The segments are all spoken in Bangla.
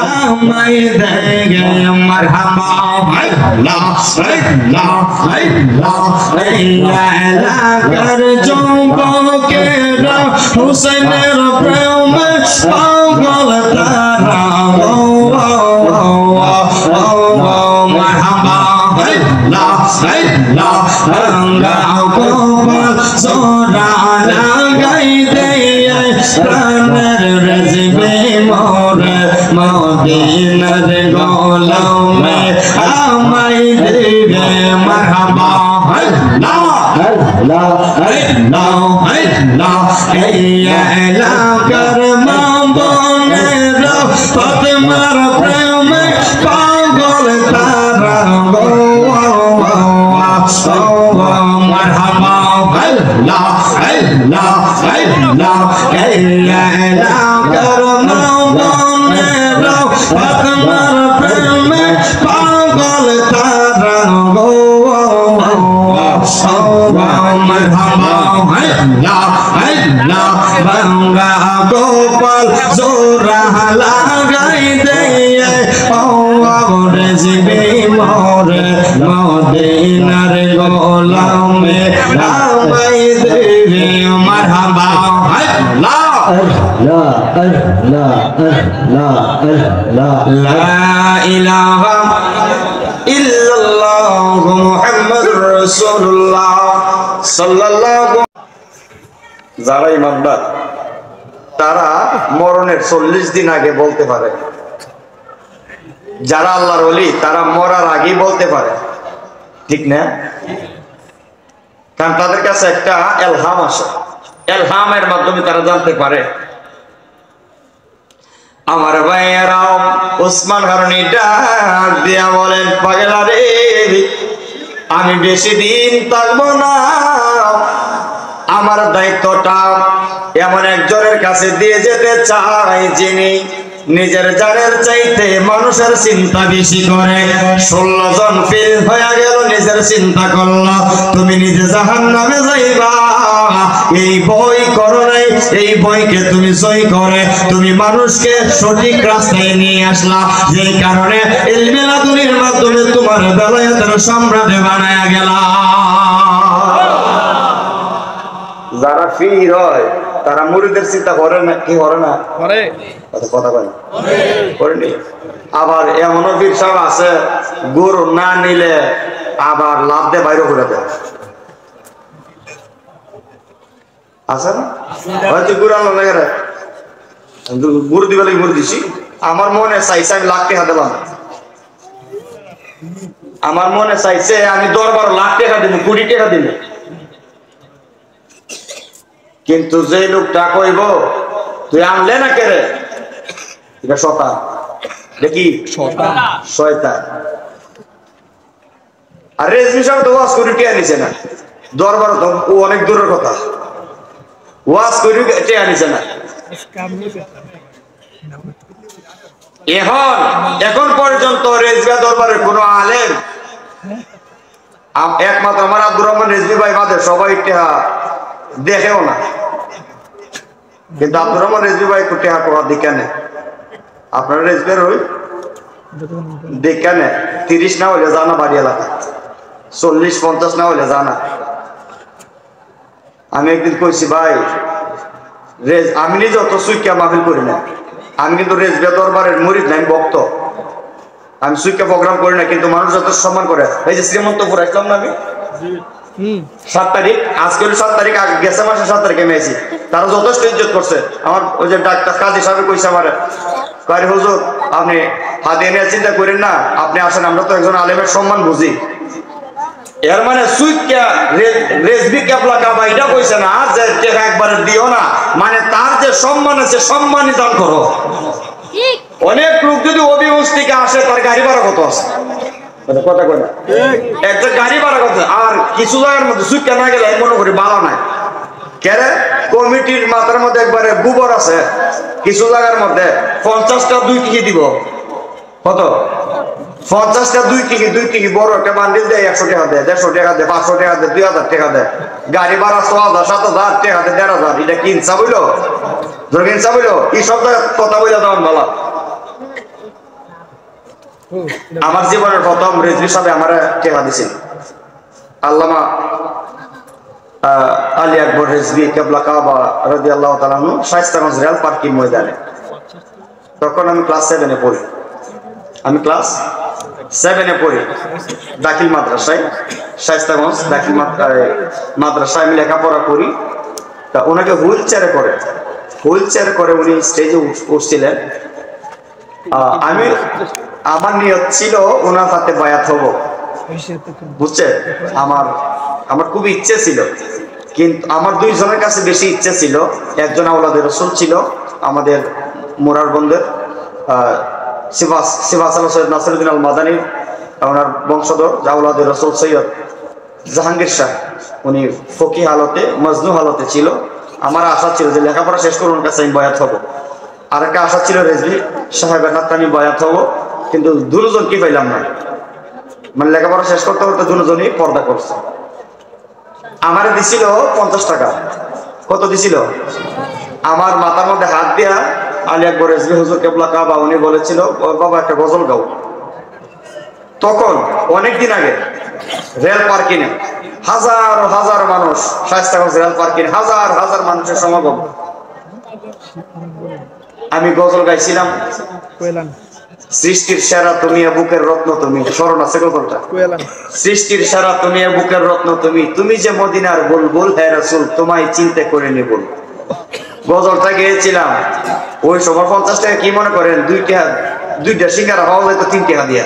আমায় দেগে মারহাবা এলাকার যুবকেরা হুসেনের প্রেমে পাগল তারা মারহাবা গোপাল সোরা লাগাই দিয়ে প্রাণের রেজবে মোরে মদিনার গোলামে আমায় দিবে মারহাবা এলাকার মা বোনেরা ফাতেমার প্রেমে পাগল তারা মারহাবা এলাকার মা বোনেরা ফাতেমার প্রেমে পাগল তারা বাংলা গোপাল জোরা লাগাই দিয়ে রেজবে মোরে মদিনার গোলামে আমায় দেবে মারহাবা লা ইলাহা ইল্লাল্লাহ মুহাম্মাদুর রাসূলুল্লাহ সাল্লাল্লাহু। যারা ইমানদার তারা মরণের 40 দিন আগে বলতে পারে, যারা আল্লাহর ওলি তারা মরার আগে বলতে পারে, ঠিক না? কারণ তাদের কাছে একটা এলহাম আসে, এলহামের মাধ্যমে তারা জানতে পারে। আমার ভাইয়েরাও ওসমান হারুনি ডাক দিয়া বলেন, পাগলা রে আমি বেশি দিন থাকবো না, আমার দায়িত্বটা এমন একজনের কাছে দিয়ে যেতে চাই যিনি নিজের জানের চাইতে মানুষের চিন্তা বেশি করে। 16 জন ফেল হয়ে গেল, নিজের চিন্তা করলো তুমি নিজে জাহান্নামে যাইবা, এই বই করো নাই, এই বইকে তুমি জয় করে তুমি মানুষকে সঠিক রাস্তায় নিয়ে আসলা, যেই কারণে ইলমে লাদুনির মাধ্যমে তোমার বেলায়েতের সম্রাট বানায়া গেলা। যারা ফির হয় তারা মুরিদের চিন্তা করে না, কি করে না? করে। কথা বলে করেনি। আবার এমনও ফির সব আছে গরু না নিলে আবার লাভ দিয়ে বাইরে করে দেয়, আছে না? হয়তো গুড় আনলো না, গুড় দিবে লাগে গুড় দিছি, আমার মনে চাইছে আমি লাখ টাকা দিলাম, আমার মনে চাইছে আমি 10-12 লাখ টাকা দিব, 20 টাকা দিব, কিন্তু যে লোকটা কইব তুই আনলে না কেরে, এটা শয়তান, দেখি শয়তান। আর রেজভি সাহেব তো ওয়াজ করে টিয়া নিছে না, দরবার তো অনেক দূরের কথা, ওয়াজ করে টিয়া নিছে না। এখন পর্যন্ত রেজভি দরবারের কোন আলেম, একমাত্র আমার আব্দুর রহমান রেজভি ভাই বাদে সবাই টিয়া দেখেও না, কিন্তু আব্দুর রহমান রেজভি ভাই টিয়া টোয়া দেখে নেয়। আপনারা রেজভের হই দেখে নেয়, 30 না হলে জানা বাড়ি এলাকা, 40-50 না হলে জানা। আমি একদিন কইছি ভাই আমি নিজে অত সুইকা মাহফিল করি না, আমি কিন্তু রেজভি দরবারের মুরিদ নাই, ভক্ত, আমি সুইকা প্রোগ্রাম করি না, কিন্তু মানুষ যত সম্মান করে। এই যে শ্রীমন্তপুর আসলাম না আমি 7 তারিখ, আজকে হলো 7 তারিখ, গেছে মাসে 7 তারিখে আমি আইছি, তারা যথেষ্ট ইজ্জত করছে। আমার ওই যে ডাক্তার কাজী সাহেব কইছে আমার, কয় হুজুর আপনি হাতে নিয়ে চিন্তা করেন না, আপনি আসেন, আমরা তো একজন আলেমের সম্মান বুঝি। এর মানে সুইকা রেজভি কেবলা কাবা এটা কইছে না যে টাকা একবারে দিও না, মানে তার যে সম্মান আছে সম্মানই দান করো। অনেক লোক যদি অভিমুখ থেকে আসে তার গাড়ি ভাড়া কত আছে, কথা কয় না, একটা গাড়ি ভাড়া কত, আর কিছু জায়গার মধ্যে সুইকা না গেলে মনে করি ভালো নাই, কেরে কমিটির মাথার মধ্যে একবারে গোবর আছে, কিছু জায়গার মধ্যে 50টা 2 টিকি দিব, কত 50টা 2 টিকি বড় একটা বান্ডিল দেয়, 100 টাকা দেয়, 150 টাকা দেয়, 500 টাকা দেয়, 2000 টাকা দেয়, গাড়ি ভাড়া 6000 7000 টাকা দেয়, 15,000, এটা কি ইনসাফ হইলো? ধরে ইনসাফ হইলো? এই সব কথা বইলা দেওয়ান ভালো, আমার জীবনের প্রথম রেজভি সাহেব আমার টেকা দিছিল আল্লামা আলী আকবর রেজভি কেবলা কাবা রাদিয়াল্লাহু তাআলা আনহু শায়েস্তাগঞ্জ রেল পার্কিং ময়দানে। তখন আমি ক্লাস 7 এ পড়ি, আমি ক্লাস 7 এ পড়ি দাখিল মাদ্রাসায়, শায়েস্তাগঞ্জ দাখিল মাদ্রাসায় আমি লেখাপড়া করি। তা ওনাকে হুইল চেয়ারে করে উনি স্টেজে উঠছিলেন। আমি আমার নিয়ত ছিল ওনার হাতে বায়াত হব, বুঝছে, আমার খুব ইচ্ছে ছিল। কিন্তু আমার দুইজনের কাছে বেশি ইচ্ছে ছিল। একজন আওলাদে রসুল ছিল আমাদের মোরার বন্ধের সিবাস আল সৈয়দ নাসিরউদ্দিন আল মাদানী, ওনার বংশধর আওলাদে রসুল সৈয়দ জাহাঙ্গীর শাহ, উনি ফকি হালতে মজনু হালতে ছিল। আমার আশা ছিল যে লেখাপড়া শেষ করে ওনার কাছে আমি বয়াত হব। আর একটা আশা ছিল রেজভি সাহেবের হাতে আমি বয়াত হব, কিন্তু দুজন কি পাইলাম না, মানে লেখাপড়া শেষ করতে করতে দুজনই পর্দা করছে। আমারে দিছিল 50 টাকা। কত দিছিল? আমার মাথার মধ্যে হাত দিয়া আলী আকবর রেজভি হুজুর কেবলা কাবা উনি বলেছিল বাবা একটা গজল গাও। তখন অনেকদিন আগে রেল পার্কিংয়ে হাজার মানুষ, শায়েস্তাগঞ্জ রেল পার্কিং হাজার মানুষের সমাগম। আমি গজল গাইছিলাম, সৃষ্টির সেরা তুমি বুকের রত্ন তুমি, স্মরণ আছে গজলটা? সৃষ্টির সেরা তুমি বুকের রত্ন তুমি, তুমি যে মদিনার বুলবুল হে রাসূল তোমায় চিন্তা করে নিব। গজলটা গেয়েছিলাম। ওই সময় 50 টাকা কি মনে করেন? দুইটা সিঙ্গারা পাওয়া যায় তো 3 টাকা দিয়া।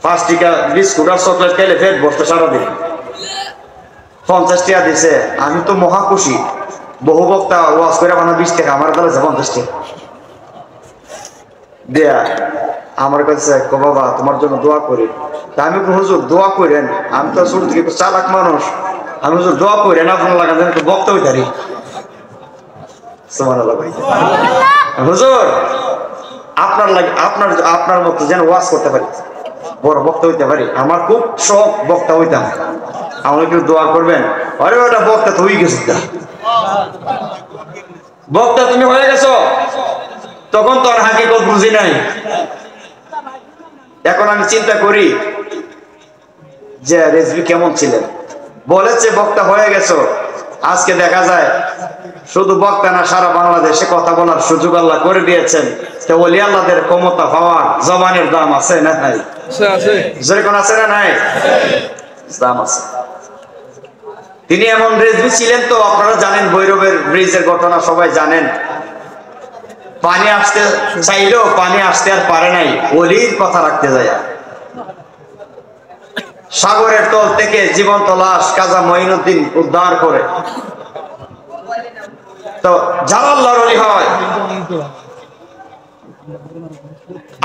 5 টাকা বিস্কুট আর চকলেট খেলে পেট বসতে সারাদিন। 50 টাকা দিছে, আমি তো মহা খুশি। বহু বক্তা ওয়াজ করে বানা 20 টাকা, আমার দ্বারা 50 টাকা দেয়া। আমার কাছে বাবা তোমার জন্য দোয়া করি। তা আমি হুজুর দোয়া করেন, আমি তো ছোট থেকে একটু চালাক মানুষ, আমি হুজুর দোয়া করেন আপনার লাগা যেন একটু বক্তা হই তারি। সুবহানাল্লাহ ভাই, হুজুর আপনার লাগে আপনার মতো যেন ওয়াজ করতে পারি, বড় বক্তা হইতে পারি। আমার খুব শখ বক্তা হইতাম, আমার একটু দোয়া করবেন। আরে ওটা বক্তা তো হয়ে গেছে, বক্তা তুমি হয়ে গেছো, তখন তো আর হাকিকত বুঝি নাই। এখন আমি চিন্তা করি যে রেজভি কেমন ছিলেন। বলেছে বক্তা হয়ে গেছো, আজকে দেখা যায় শুধু বক্তা না, সারা বাংলাদেশে কথা বলার সুযোগ আল্লাহ করে দিয়েছেন। তো ওলি আল্লাহদের ক্ষমতা পাওয়ার জবানের দাম আছে না নাই? যেরকম আছে না নাই? দাম আছে। তিনি এমন রেজভি ছিলেন, তো আপনারা জানেন ভৈরবের ব্রিজের ঘটনা সবাই জানেন। পানি আসতে চাইলেও পানি আসতে আর পারে নাই, ওলির কথা রাখতে যায়। সাগরের তল থেকে জীবন্ত লাশ কাজা মঈনুদ্দিন উদ্ধার করে। তো যারা আল্লাহর ওলি হয়,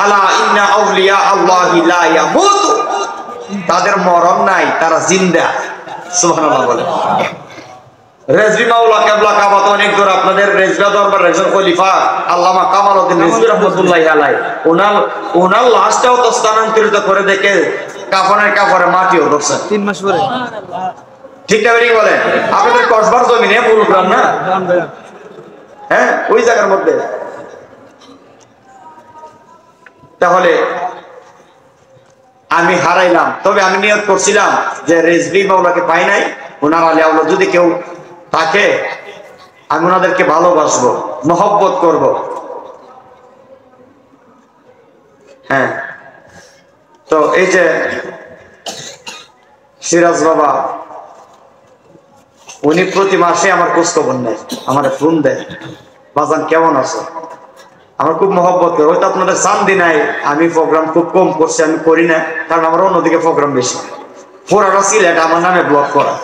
আলা ইন্না আউলিয়া আল্লাহি লা ইয়ামুতু, তাদের মরণ নাই, তারা জিন্দা। সুবহানাল্লাহ বলে। রেজভি মাওলা কেবলা কাবা তো অনেক দূর। আপনাদের রেজভি দরবারের একজন খলিফা আল্লামা কামাল উদ্দিন রেজভি রাহমাতুল্লাহি আলাইহি, ওনার লাশটাও তো স্থানান্তরিত করে দেখে কাফনে মাটিও ধরছে 3 মাস পরে। ঠিক না বেরিয়ে বলেন? আপনাদের কসবার জমিনে পুরোগ্রাম না, হ্যাঁ, ওই জায়গার মধ্যে। তাহলে আমি হারাইলাম, তবে আমি নিয়ত করছিলাম যে রেজভি মাওলাকে পাই নাই, ওনার আলী আওলাদ যদি কেউ থাকে আমি ওনাদেরকে ভালোবাসবো, মহব্বত করব। হ্যাঁ, তো এই যে সিরাজ বাবা, উনি প্রতি মাসে আমার খোঁজ খবর নেয়, আমার ফোন দেয়, বাজান কেমন আছো, আমার খুব মহব্বত করে। হয়তো আপনাদের চান্দি নাই, আমি প্রোগ্রাম খুব কম করছি, আমি করি না, কারণ আমার অন্যদিকে প্রোগ্রাম বেশি। পুরাটা সিলেট আমার নামে ব্লক করা,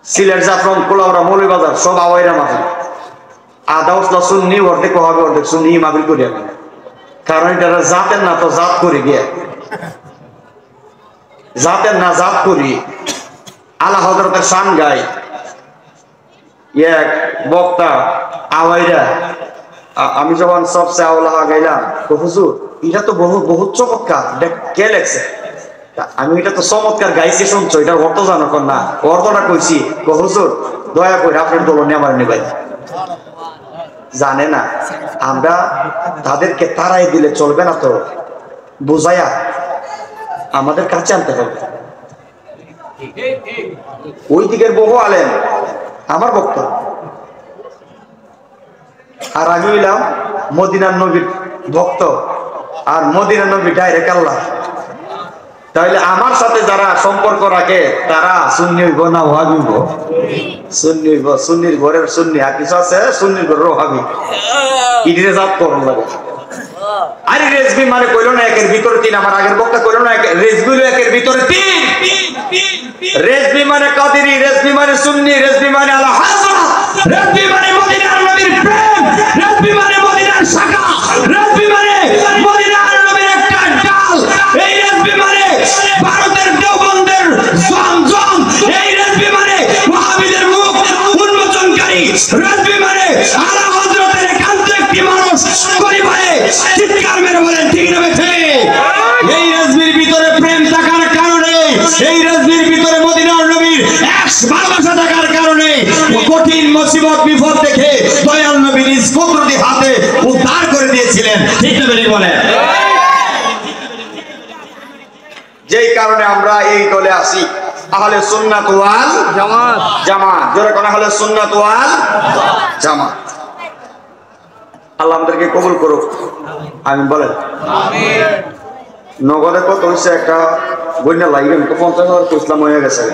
সিলেট জাফরং কোলাউড়া মৌলভীবাজার সব আওয়াইরা মাথা, আধা উসলা শুননি, অর্ধেক হবে অর্ধেক শুননি মাবিল করি আমি। কারণ এটা জাতের না, তো জাত করি গিয়া, জাতের না জাত করি। আলা হযরতের শান গাই, এক বক্তা আওয়াইরা। আমি যখন সবচেয়ে আওলা গাইলাম, তো হুজুর এটা তো বহুত চমৎকার, কে লেখছে? আমি এটা তো চমৎকার গাইছি, শুনছো, এটা অর্থ জানো না? অর্থটা কইছি, হুজুর দয়া করে আপনার দল নিয়ে আমার নিবাই, জানে না। আমরা তাদেরকে তারাই দিলে চলবে না, তো বুঝাইয়া আমাদের কাছে আনতে হবে। ওই দিকের বহু আলেম আমার বক্তব্য, আর আমি হইলাম মদিনার নবীর ভক্ত, আর মদিনার নবী ডাইরেক্ট আল্লাহ। তাহলে আমার সাথে যারা সম্পর্ক রাখে তারা সুন্নি হইব না ওয়াহাবি হইব? সুন্নি হইব। সুন্নির ঘরের সুন্নি, আর কিছু আছে সুন্নির ঘরের ওয়াহাবি। ইডিরে জাত করুন লাগে। আরে রেজবি মানে কইলো না একের ভিতরে তিন, আমার আগের বক্তা কইলো না রেজবি হলো একের ভিতরে তিন। রেজবি মানে কাদেরি, রেজবি মানে সুন্নি, রেজবি মানে আলা হাযরা, রেজবি মানে মদিনার নবীর প্রেম, রেজবি মানে মদিনার শাখা, রেজবি মানে মদিনার নবীর একটা ডাল, এই রেজবি মানে ভারতের দেওবন্দের জমজম, এই রেজবি মানে ওয়াহাবিদের মুখ উন্মোচনকারী, রেজবি মানে আলা হযরতের একান্ত একটি মানুষ পরিবারে চিৎকার মেরে বলেন ঠিক না বেঠে? এই রেজবির ভিতরে প্রেম থাকার কারণে, এই রেজবির ভিতরে মদিনার নবীর এক ভালোবাসা থাকার কারণে কঠিন মুসিবত বিপদ দেখে দয়াল নবী নিজ কুদরতি হাতে উদ্ধার করে দিয়েছিলেন, ঠিক না বেঠে বলেন? যেই কারণে আমরা এই দলে আসি, আহলে সুন্নাত ওয়াল জামাত। জামাত জোরে কোন আহলে সুন্নাত ওয়াল জামাত। আল্লাহ আমাদেরকে কবুল করুক, আমিন বলেন। আমিন। নগদে কত হইছে একটা বন্যা লাগবে, 50,000 ইসলাম হয়ে গেছে।